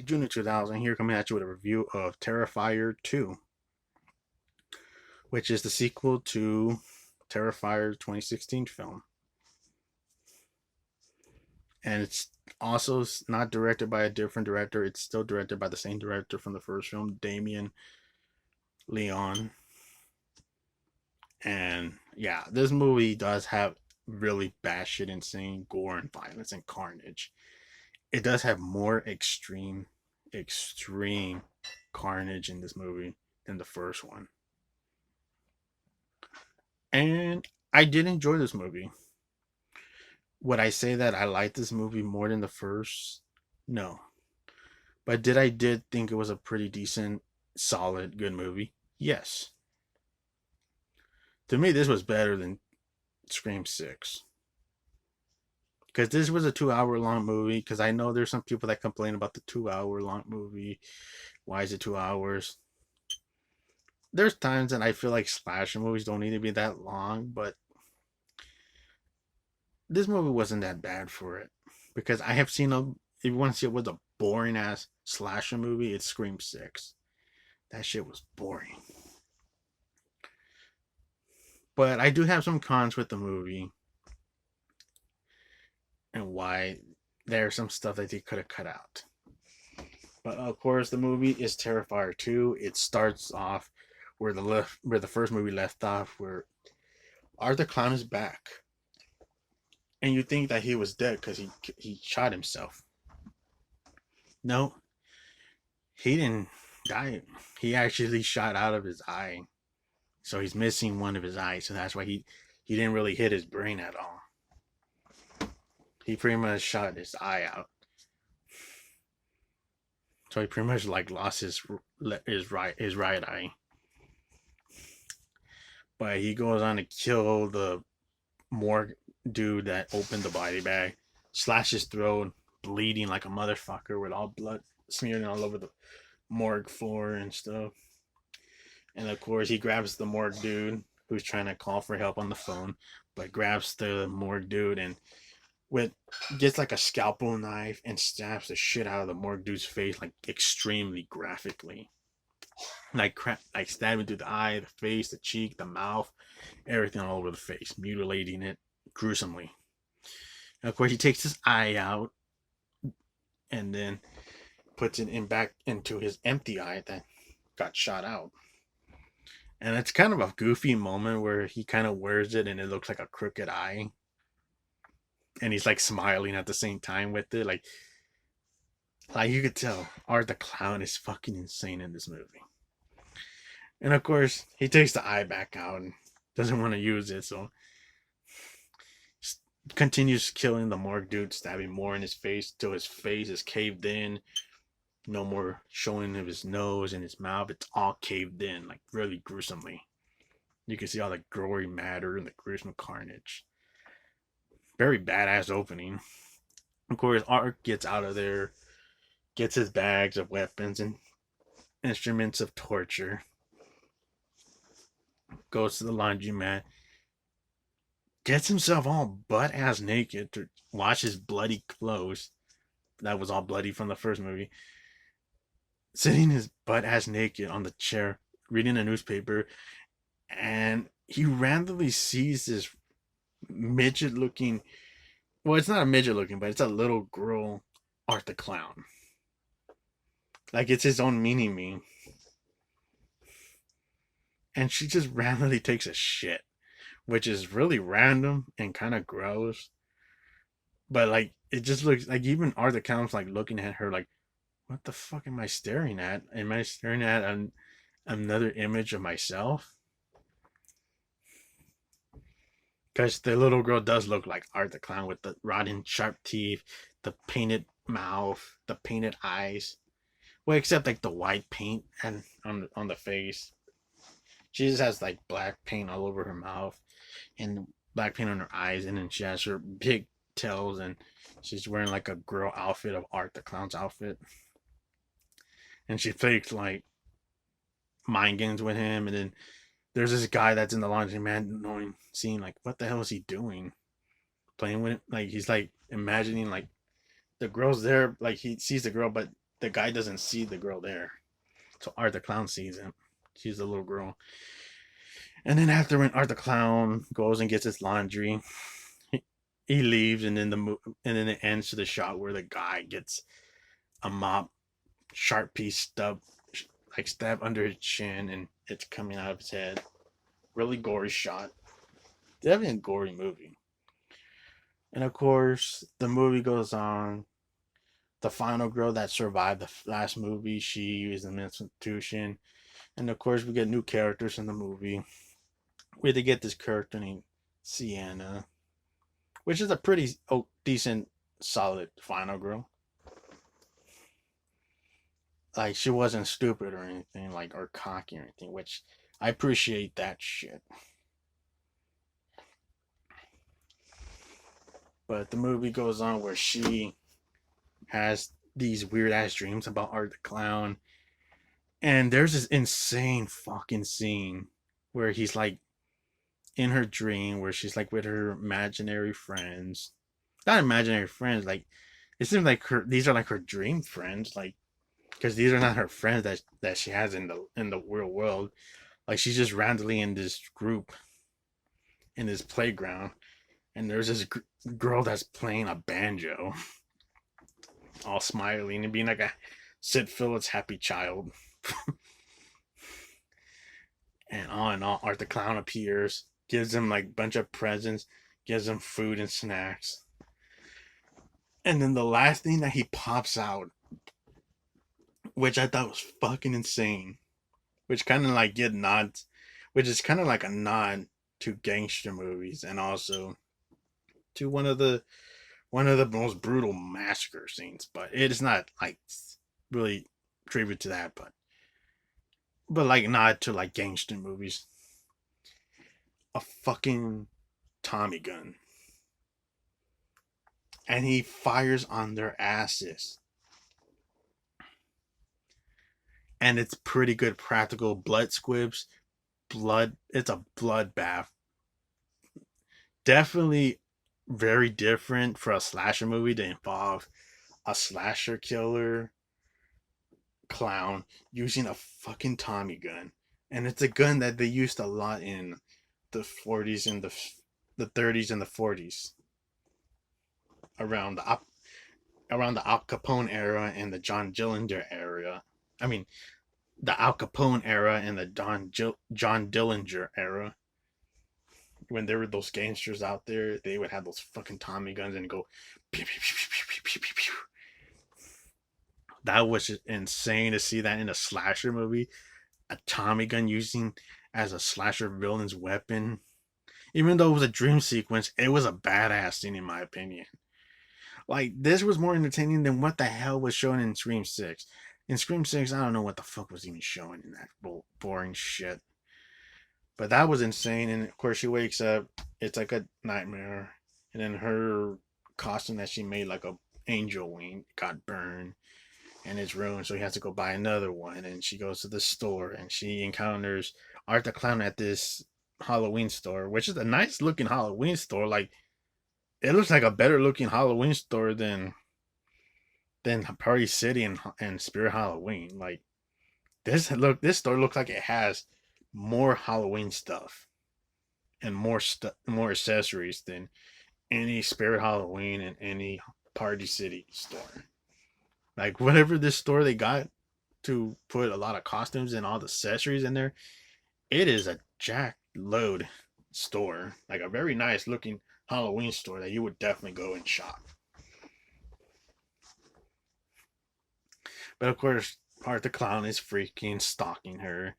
June 2000, here coming at you with a review of Terrifier 2, which is the sequel to Terrifier 2016 film. And it's also not directed by a different director, it's still directed by the same director from the first film, Damien Leon. And yeah, this movie does have really batshit insane gore and violence and carnage. It does have more extreme carnage in this movie than the first one. And I did enjoy this movie. Would I say that I liked this movie more than the first? No. But did think it was a pretty decent, solid, good movie? Yes. To me, this was better than Scream 6. Because this was a 2 hour long movie. Because I know there's some people that complain about the 2 hour long movie. Why is it 2 hours? There's times that I feel like slasher movies don't need to be that long, but this movie wasn't that bad for it. Because I have seen a, if you want to see it was a boring ass slasher movie, it's Scream 6. That shit was boring. But I do have some cons with the movie and why there's some stuff that they could have cut out. But of course, the movie is Terrifier 2. It starts off where the first movie left off, where Arthur Clown is back, and you think that he was dead because he shot himself. No, he didn't die. He actually shot out of his eye, so he's missing one of his eyes. So that's why he didn't really hit his brain at all. He pretty much shot his eye out. So he pretty much like lost his right eye. But he goes on to kill the morgue dude that opened the body bag, slash his throat, bleeding like a motherfucker with all blood smearing all over the morgue floor and stuff. And of course, he grabs the morgue dude who's trying to call for help on the phone, but grabs the morgue dude and with gets like a scalpel knife and stabs the shit out of the morgue dude's face like extremely graphically. Like stabbing through the eye, the face, the cheek, the mouth, everything all over the face, mutilating it gruesomely. And of course, he takes his eye out and then puts it in back into his empty eye that got shot out. And it's kind of a goofy moment where he kind of wears it and it looks like a crooked eye. And he's like smiling at the same time with it. Like you could tell Art the Clown is fucking insane in this movie. And of course, he takes the eye back out and doesn't want to use it, so continues killing the morgue dude, stabbing more in his face till his face is caved in. No more showing of his nose and his mouth. It's all caved in, like really gruesomely. You can see all the gory matter and the gruesome carnage. Very badass opening. Of course, Art gets out of there, gets his bags of weapons and instruments of torture, goes to the laundromat, gets himself all butt ass naked to wash his bloody clothes. That was all bloody from the first movie. Sitting his butt ass naked on the chair, reading a newspaper, and he randomly sees this midget looking. Well, it's not a midget looking, but it's a little girl, Art the Clown. Like it's his own mini me. And she just randomly takes a shit, which is really random and kind of gross. But like, it just looks like even Art the Clown's like looking at her like, what the fuck am I staring at? Am I staring at another image of myself? Because the little girl does look like Art the Clown with the rotten sharp teeth, the painted mouth, the painted eyes. Well, except like the white paint and on the face. She just has like black paint all over her mouth and black paint on her eyes, and then she has her big tails, and she's wearing like a girl outfit of Art the Clown's outfit. And she fakes like mind games with him, and then there's this guy that's in the laundry man knowing seeing like what the hell is he doing? Playing with it. Like he's like imagining like the girl's there, like he sees the girl, but the guy doesn't see the girl there. So Art the Clown sees him. She's a little girl. And then after when Art the Clown goes and gets his laundry, he leaves, and then and then it ends to the shot where the guy gets a mop sharp piece stabbed under his chin, and it's coming out of his head. Really gory shot. Definitely a gory movie. And of course, the movie goes on. The final girl that survived the last movie, she is in an institution. And of course, we get new characters in the movie. We had to get this character named Sienna, which is a pretty decent, solid final girl. Like, she wasn't stupid or anything, like, or cocky or anything, which I appreciate that shit. But the movie goes on where she has these weird ass dreams about Art the Clown. And there's this insane fucking scene where he's like in her dream, where she's like with her imaginary friends. Not imaginary friends, like it seems like these are like her dream friends, like because these are not her friends that she has in the real world. Like she's just randomly in this group in this playground, and there's this girl that's playing a banjo, all smiling and being like a Sid Phillips happy child. And on, Art the Clown appears, gives him like a bunch of presents, gives him food and snacks. And then the last thing that he pops out, which I thought was fucking insane, which kind of like get nods, which is kind of like a nod to gangster movies and also to one of the most brutal massacre scenes. But it is not like really tribute to that, but like nod to like gangster movies. A fucking Tommy gun. And he fires on their asses. And it's pretty good practical blood squibs. It's a bloodbath. Definitely very different for a slasher movie to involve a slasher killer clown using a fucking Tommy gun. And it's a gun that they used a lot in the 40s and the 30s and the 40s, around the Al Capone era and the John Dillinger era. I mean, the Al Capone era and the John Dillinger era. When there were those gangsters out there, they would have those fucking Tommy guns and go pew, pew, pew, pew, pew, pew, pew. That was insane to see that in a slasher movie. A Tommy gun using as a slasher villain's weapon. Even though it was a dream sequence, it was a badass scene in my opinion. Like, this was more entertaining than what the hell was shown in Scream 6. In Scream 6, I don't know what the fuck was even showing in that boring shit. But that was insane. And of course, she wakes up. It's like a nightmare. And then her costume that she made, like a angel wing, got burned. And it's ruined. So he has to go buy another one. And she goes to the store. And she encounters Art the Clown at this Halloween store. Which is a nice looking Halloween store. Like, it looks like a better looking Halloween store than Party City and Spirit Halloween. Like, this store looks like it has more Halloween stuff and more accessories than any Spirit Halloween and any Party City store. Like, whatever this store they got to put a lot of costumes and all the accessories in there, it is a jack load store. Like a very nice looking Halloween store that you would definitely go and shop. But of course, Art the Clown is freaking stalking her.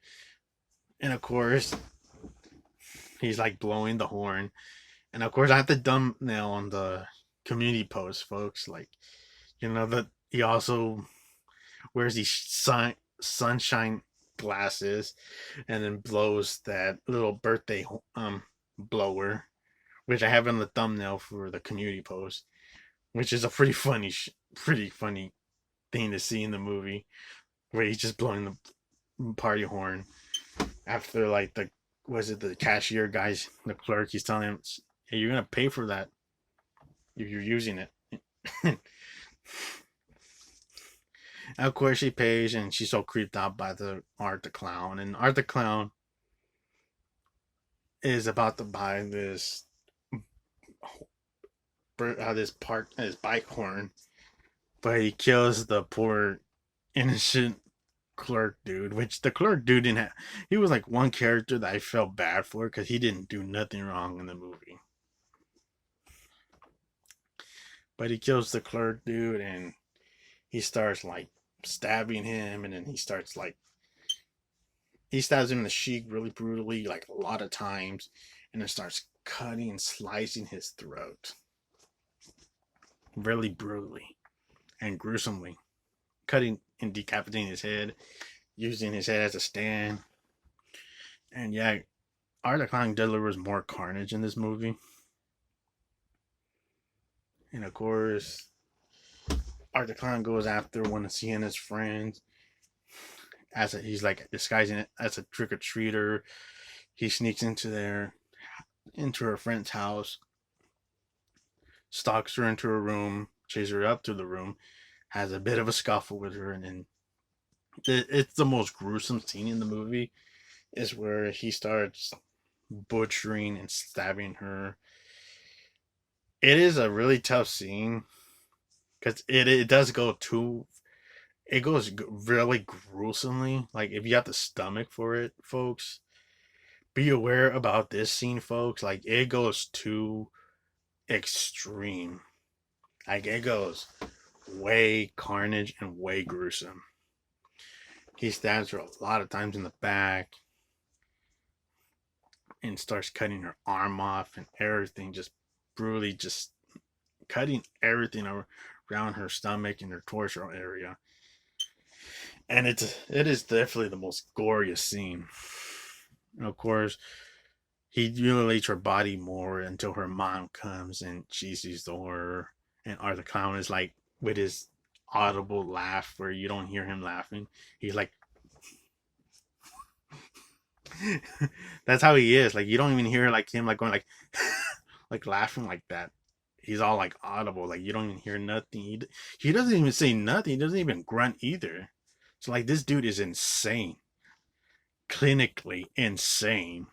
And of course, he's like blowing the horn. And of course, I have the thumbnail on the community post, folks. Like, that he also wears these sunshine glasses and then blows that little birthday blower, which I have on the thumbnail for the community post, which is a pretty funny thing to see in the movie, where he's just blowing the party horn after like the cashier guys, the clerk, he's telling him, hey, you're gonna pay for that if you're using it. Of course, she pays, and she's so creeped out by the Art the Clown. And Art the Clown is about to buy this part his bike horn, but he kills the poor innocent clerk dude. Which the clerk dude didn't have. He was like one character that I felt bad for because he didn't do nothing wrong in the movie. But he kills the clerk dude, and he starts like stabbing him, and then he stabs him in the cheek really brutally, like a lot of times, and then starts cutting and slicing his throat really brutally and gruesomely, cutting and decapitating his head, using his head as a stand. And yeah, Art the Clown delivers more carnage in this movie. And of course, Art the Clown goes after one of Sienna's friends he's like disguising it as a trick or treater. He sneaks into her friend's house, stalks her into her room, chases her up to the room, has a bit of a scuffle with her, and then it's the most gruesome scene in the movie is where he starts butchering and stabbing her. It is a really tough scene because it does go too. It goes really gruesomely. Like if you have the stomach for it, folks, be aware about this scene, folks. Like it goes too extreme. Like it goes way carnage and way gruesome. He stabs her a lot of times in the back and starts cutting her arm off and everything, just brutally, just cutting everything around her stomach and her torso area. And it is definitely the most goriest scene. And of course, he mutilates her body more until her mom comes and she sees the horror. And Arthur Clown is like with his audible laugh where you don't hear him laughing. He's like, that's how he is. Like you don't even hear like him like going like, like laughing like that. He's all like audible. Like you don't even hear nothing. He doesn't even say nothing. He doesn't even grunt either. So like this dude is insane, clinically insane.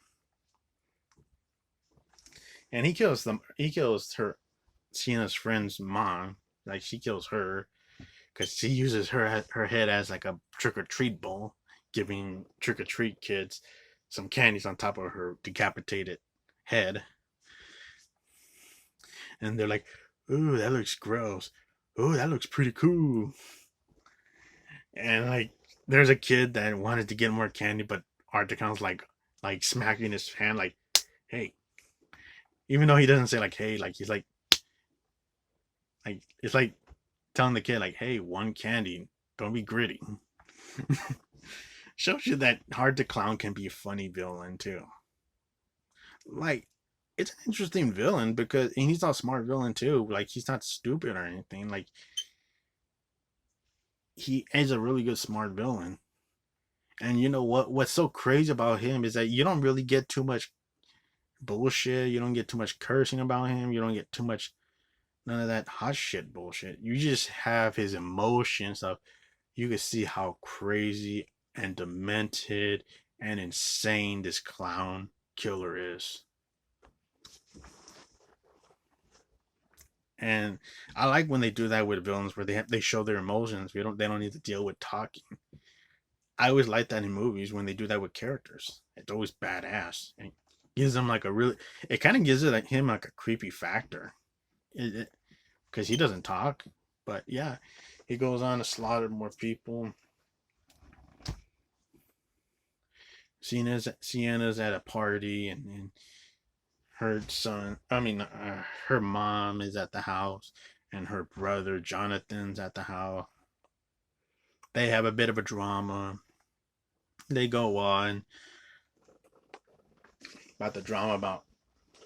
And he kills them. He kills her, Sienna's friend's mom. Like she kills her because she uses her head as like a trick or treat bowl, giving trick or treat kids some candies on top of her decapitated head. And they're like, "Ooh, that looks gross. Ooh, that looks pretty cool." And like, there's a kid that wanted to get more candy, but Articon's like smacking his hand, like, "Hey." Even though he doesn't say like, "Hey," like he's like it's like telling the kid like, "Hey, one candy. Don't be gritty." Shows you that Hard to Clown can be a funny villain too. Like, it's an interesting villain because and he's not a smart villain too. Like he's not stupid or anything. Like he is a really good smart villain. And you know what? What's so crazy about him is that you don't really get too much bullshit. You don't get too much cursing about him. You don't get too much none of that hot shit bullshit. You just have his emotions of you can see how crazy and demented and insane this clown killer is. And I like when they do that with villains where they show their emotions. They don't need to deal with talking. I always like that in movies when they do that with characters. It's always badass. And gives them like a really. It kind of gives it like him like a creepy factor, because he doesn't talk. But yeah, he goes on to slaughter more people. Sienna's at a party, and her son. I mean, her mom is at the house, and her brother Jonathan's at the house. They have a bit of a drama. They go on about the drama about,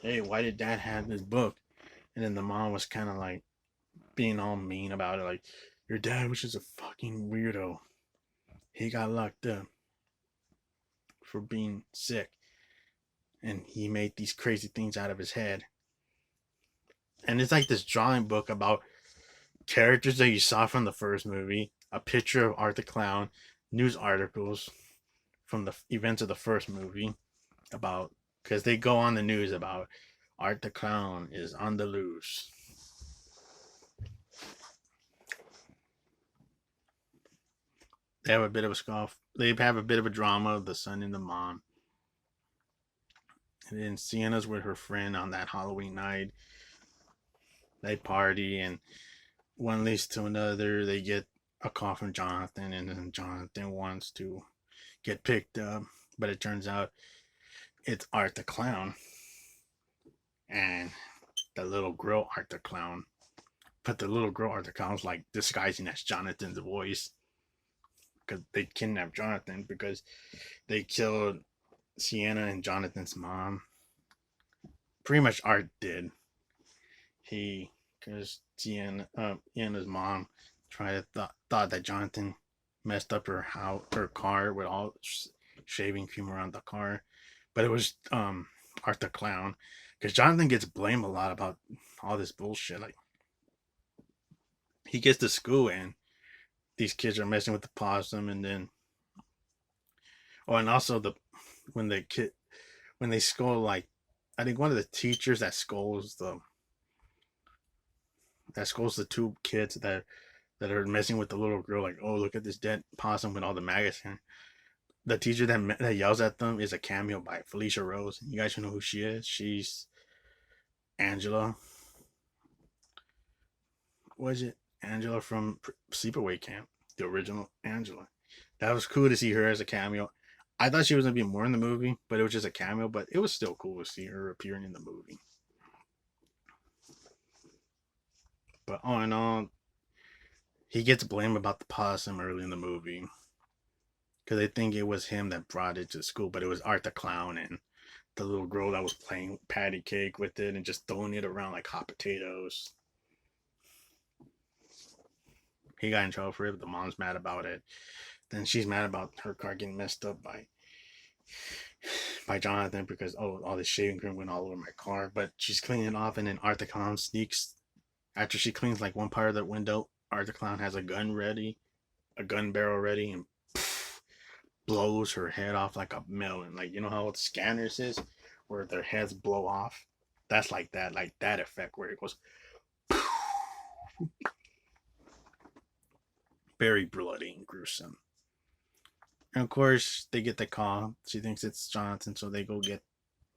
hey, why did Dad have this book? And then the mom was kind of like being all mean about it, like, your dad was just a fucking weirdo. He got locked up for being sick, and he made these crazy things out of his head. And it's like this drawing book about characters that you saw from the first movie, a picture of Art the Clown, news articles from the events of the first movie about, because they go on the news about Art the Clown is on the loose. They have a bit of a scoff. They have a bit of a drama, the son and the mom. And then Sienna's with her friend on that Halloween night. They party, and one leads to another. They get a call from Jonathan, and then Jonathan wants to get picked up, but it turns out it's Art the Clown and the little girl Art the Clown. But the little girl Art the Clown's like disguising as Jonathan's voice because they kidnapped Jonathan because they killed Sienna and Jonathan's mom. Pretty much Art did. Because Sienna's mom thought that Jonathan messed up her car with all shaving cream around the car, but it was Art the Clown, because Jonathan gets blamed a lot about all this bullshit. Like, he gets to school and these kids are messing with the possum, and then and also when the kid when they scold, like, I think one of the teachers that scolds the two kids that are messing with the little girl, like, oh, look at this dead possum with all the maggots in. The teacher that yells at them is a cameo by Felicia Rose. You guys know who she is? She's Angela. Was it Angela from Sleepaway Camp? The original Angela. That was cool to see her as a cameo. I thought she was gonna be more in the movie, but it was just a cameo. But it was still cool to see her appearing in the movie. But all in all, he gets blamed about the possum early in the movie because they think it was him that brought it to school, but it was Art the Clown and the little girl that was playing patty cake with it and just throwing it around like hot potatoes. He got in trouble for it, but the mom's mad about it. Then she's mad about her car getting messed up by Jonathan because, oh, all this shaving cream went all over my car. But she's cleaning it off, and then Art the Clown sneaks after she cleans like one part of the window. Art the Clown has a gun barrel ready, and blows her head off like a melon. Like, you know how the scanners is, where their heads blow off. That's like that effect where it goes. Very bloody and gruesome. And of course, they get the call. She thinks it's Jonathan, so they go get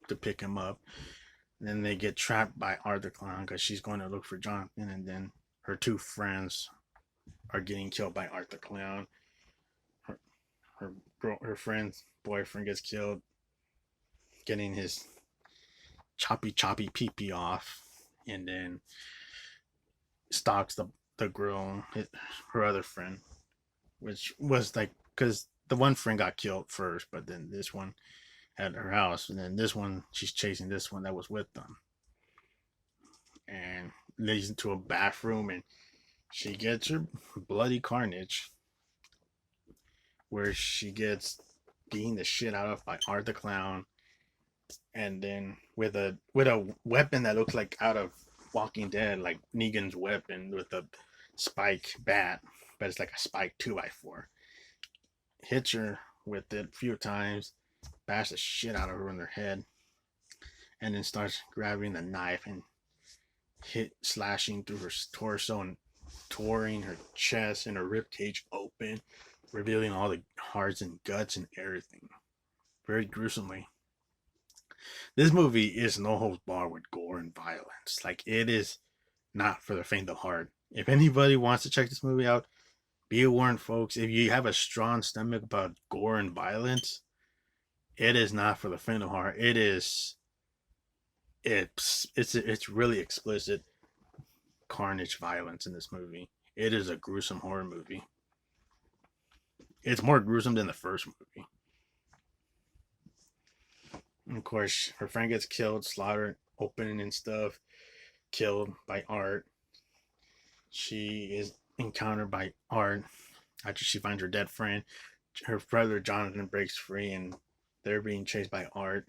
to pick him up. And then they get trapped by Art the Clown because she's going to look for Jonathan. And then her two friends are getting killed by Art the Clown. Her friend's boyfriend gets killed, getting his choppy pee pee off, and then stalks the girl, her other friend, which was like, because the one friend got killed first, but then this one at her house, and then this one she's chasing this one that was with them, and leads into a bathroom, and she gets her bloody carnage, where she gets beaten the shit out of by Art the Clown, and then with a weapon that looks like out of Walking Dead, like Negan's weapon with a spike bat, but it's like a spike 2x4. Hits her with it a few times, bash the shit out of her in her head, and then starts grabbing the knife and slashing through her torso and tearing her chest and her rib cage open, revealing all the hearts and guts and everything, very gruesomely. This movie is no holds barred with gore and violence. Like, it is not for the faint of heart. If anybody wants to check this movie out, be warned, folks. If you have a strong stomach about gore and violence, it is not for the faint of heart. It's really explicit carnage violence in this movie. It is a gruesome horror movie. It's more gruesome than the first movie. And of course, her friend gets killed, slaughtered, open and stuff, killed by Art. She is encountered by Art after she finds her dead friend. Her brother Jonathan breaks free, and they're being chased by Art.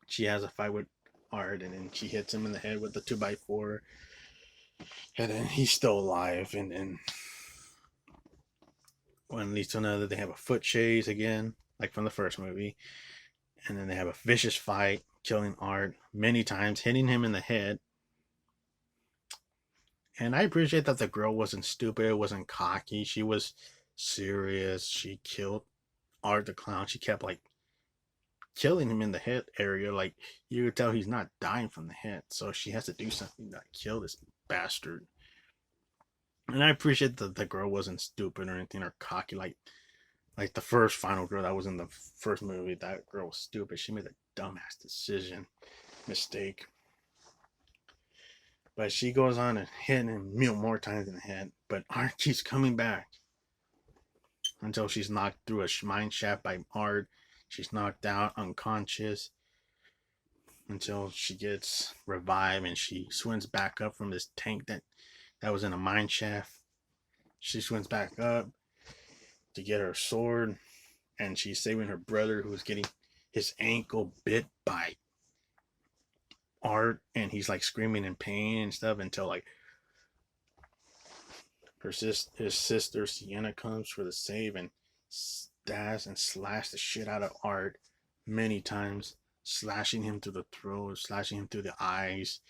She has a fight with Art, and then she hits him in the head with the 2x4, and then he's still alive. And then One leads to another. They have a foot chase again, like from the first movie, and then they have a vicious fight, killing Art many times, hitting him in the head. And I appreciate that the girl wasn't stupid, wasn't cocky. She was serious. She killed Art the clown. She kept like killing him in the head area. Like you could tell he's not dying from the head. So she has to do something to kill this bastard. And I appreciate that the girl wasn't stupid or anything or cocky like the first final girl that was in the first movie. That girl was stupid. She made a dumbass decision, mistake. But she goes on and hitting him more times in the head. But Art keeps coming back until she's knocked through a mine shaft by Art. She's knocked out, unconscious, until she gets revived and she swims back up from this tank that was in a mine shaft. She swims back up to get her sword, and she's saving her brother who's getting his ankle bit by Art, and he's like screaming in pain and stuff until like his sister Sienna comes for the save and stabs and slashes the shit out of Art many times, slashing him through the throat, slashing him through the eyes,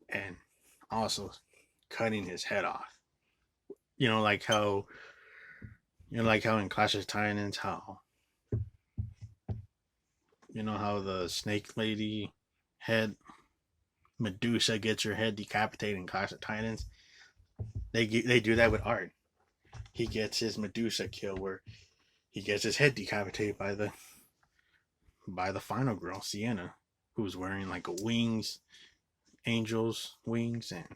and also cutting his head off. You know, like how in Clash of Titans, how how the snake lady head Medusa gets her head decapitated in Clash of Titans. They do that with Art. He gets his Medusa kill where he gets his head decapitated by the final girl, Sienna, who's wearing like a angel's wings, and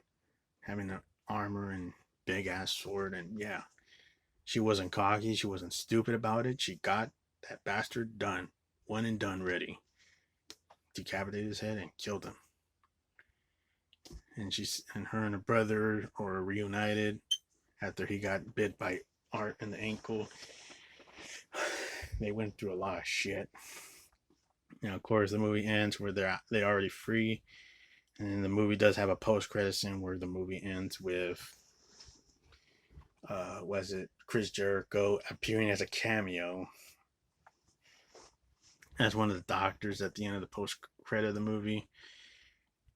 having an armor and big ass sword. And yeah, she wasn't cocky, she wasn't stupid about it. She got that bastard done, one and done, ready. Decapitated his head and killed him. And her and her brother are reunited after he got bit by Art in the ankle. They went through a lot of shit. Now, of course, the movie ends where they already free, and the movie does have a post-credit scene where the movie ends with, was it Chris Jericho appearing as a cameo as one of the doctors at the end of the post-credit of the movie,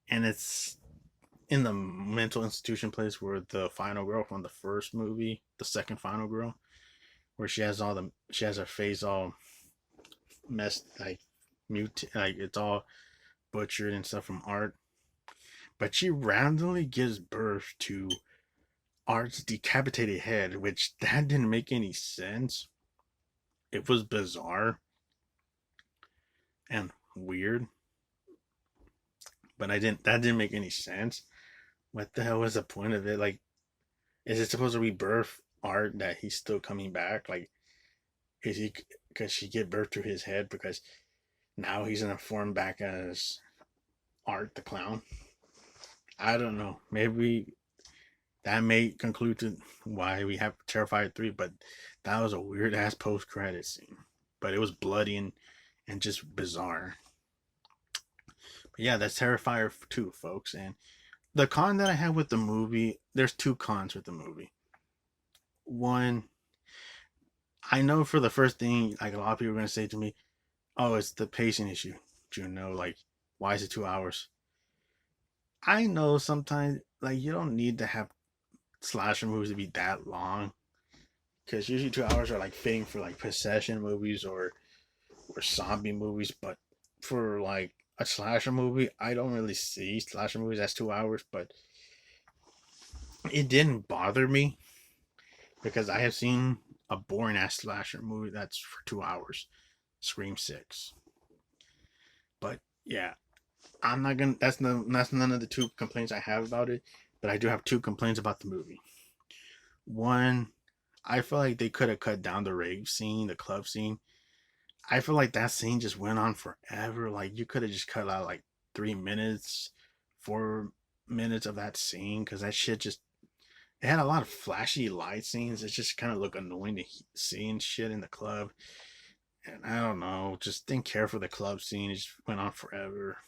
and it's in the mental institution place where the final girl from the first movie, the second final girl, where she has her face all messed, like mute, like it's all butchered and stuff from Art. But she randomly gives birth to Art's decapitated head, which that didn't make any sense. It was bizarre and weird, but that didn't make any sense. What the hell was the point of it? Like, is it supposed to rebirth Art that he's still coming back? Like, is he, because she gave birth to his head because now he's in a form back as Art the clown? I don't know. Maybe that may conclude to why we have Terrifier 3, but that was a weird ass post credit scene. But it was bloody and just bizarre. But yeah, that's Terrifier 2, folks. And the con that I have with the movie, there's two cons with the movie. One, I know for the first thing, like a lot of people are going to say to me, oh, it's the pacing issue. Like, why is it 2 hours? I know sometimes, like, you don't need to have slasher movies to be that long. Because usually 2 hours are like fitting for like possession movies or zombie movies. But for like a slasher movie, I don't really see slasher movies as 2 hours. But it didn't bother me because I have seen a boring ass slasher movie that's for 2 hours. Scream 6. But yeah, I'm not gonna. That's none of the two complaints I have about it. But I do have two complaints about the movie. One, I feel like they could have cut down the rave scene, the club scene. I feel like that scene just went on forever. Like you could have just cut out like 3 minutes, 4 minutes of that scene because that shit just it had a lot of flashy light scenes. It just kind of looked annoying to see and shit in the club. And I don't know, just didn't care for the club scene. It just went on forever.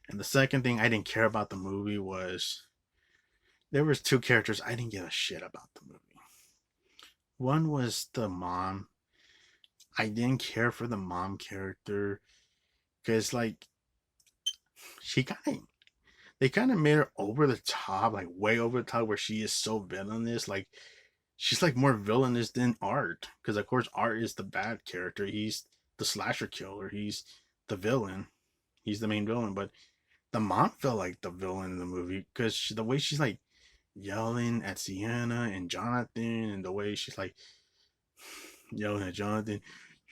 And the second thing I didn't care about the movie was there was two characters I didn't give a shit about the movie. One was the mom. I didn't care for the mom character because, like, she kind of they kind of made her over the top, like way over the top, where she is so villainous. Like, she's like more villainous than Art, because of course Art is the bad character. He's the slasher killer. He's the villain. He's the main villain. But the mom felt like the villain in the movie because the way she's like yelling at Sienna and Jonathan, and the way she's like yelling at Jonathan,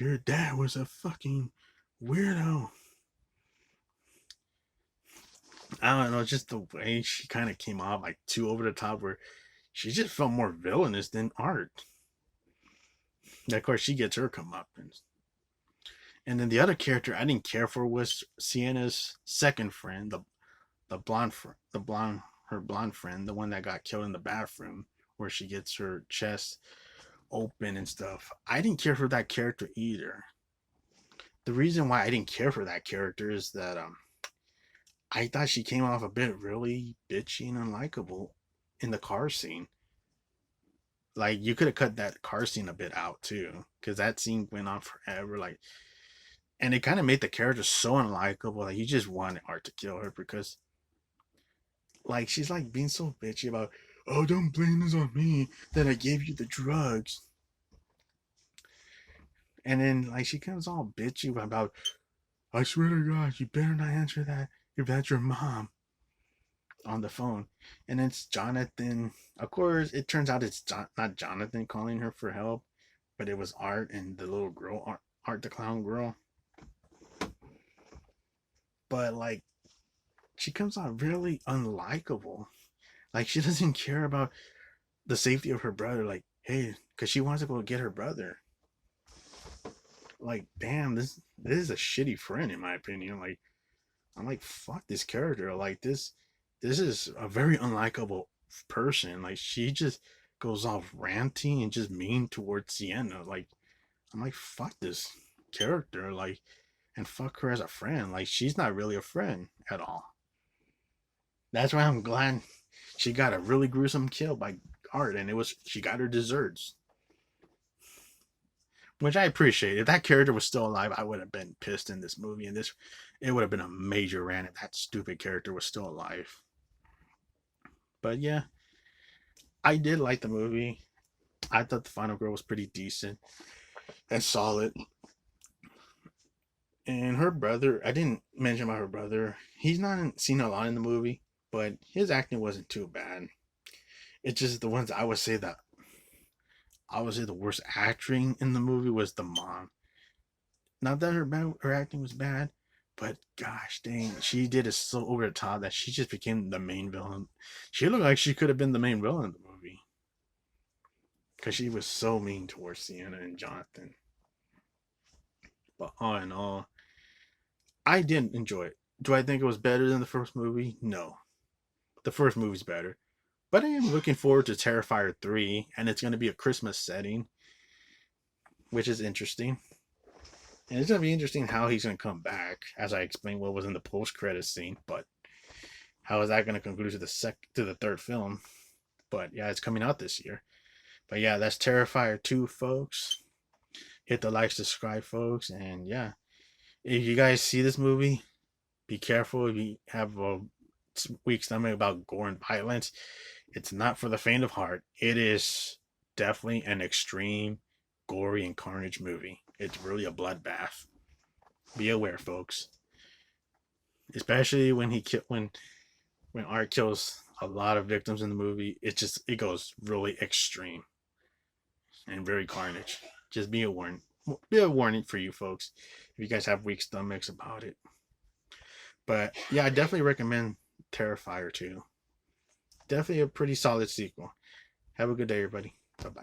"Your dad was a fucking weirdo." I don't know, just the way she kind of came off like too over the top, where she just felt more villainous than Art. And of course, she gets her comeuppance. And then the other character I didn't care for was Sienna's second friend, the blonde, the blonde, her blonde friend, the one that got killed in the bathroom, where she gets her chest open and stuff. I didn't care for that character either. The reason why I didn't care for that character is that I thought she came off a bit really bitchy and unlikable in the car scene. Like, you could have cut that car scene a bit out too, because that scene went on forever. Like, and it kind of made the character so unlikable. Like, you just wanted Art to kill her because, like, she's like being so bitchy about, "Oh, don't blame this on me that I gave you the drugs." And then, like, she comes all bitchy about, "I swear to God, you better not answer that if that's your mom," on the phone. And it's Jonathan. Of course, it turns out it's not Jonathan calling her for help, but it was Art and the little girl, Art the clown girl. But, like, she comes out really unlikable. Like, she doesn't care about the safety of her brother. Like, hey, because she wants to go get her brother. Like, damn, this is a shitty friend in my opinion. Like, I'm like, fuck this character. Like, this is a very unlikable person. Like, she just goes off ranting and just mean towards Sienna. Like, I'm like, fuck this character. Like, and fuck her as a friend. Like, she's not really a friend at all. That's why I'm glad she got a really gruesome kill by Art, and it was she got her desserts, which I appreciate. If that character was still alive, I would have been pissed in this movie, and this it would have been a major rant if that stupid character was still alive. But yeah, I did like the movie. I thought the final girl was pretty decent and solid. And her brother, I didn't mention about her brother. He's not seen a lot in the movie, but his acting wasn't too bad. It's just the ones I would say the worst acting in the movie was the mom. Not that her acting was bad, but gosh dang, she did it so over the top that she just became the main villain. She looked like she could have been the main villain in the movie because she was so mean towards Sienna and Jonathan. But all in all, I didn't enjoy it. Do I think it was better than the first movie? No, the first movie's better. But I am looking forward to Terrifier 3, and it's going to be a Christmas setting, which is interesting. And it's going to be interesting how he's going to come back, as I explained what was in the post-credit scene. But how is that going to conclude to the third film? But yeah, it's coming out this year. But yeah, that's Terrifier 2, folks. Hit the like, subscribe, folks. And yeah, if you guys see this movie, be careful if you have a weak stomach about gore and violence. It's not for the faint of heart. It is definitely an extreme, gory, and carnage movie. It's really a bloodbath. Be aware, folks. Especially when when Art kills a lot of victims in the movie, it goes really extreme and very carnage. Just be a warning for you folks if you guys have weak stomachs about it. But yeah, I definitely recommend Terrifier 2. Definitely a pretty solid sequel. Have a good day, everybody. Bye bye.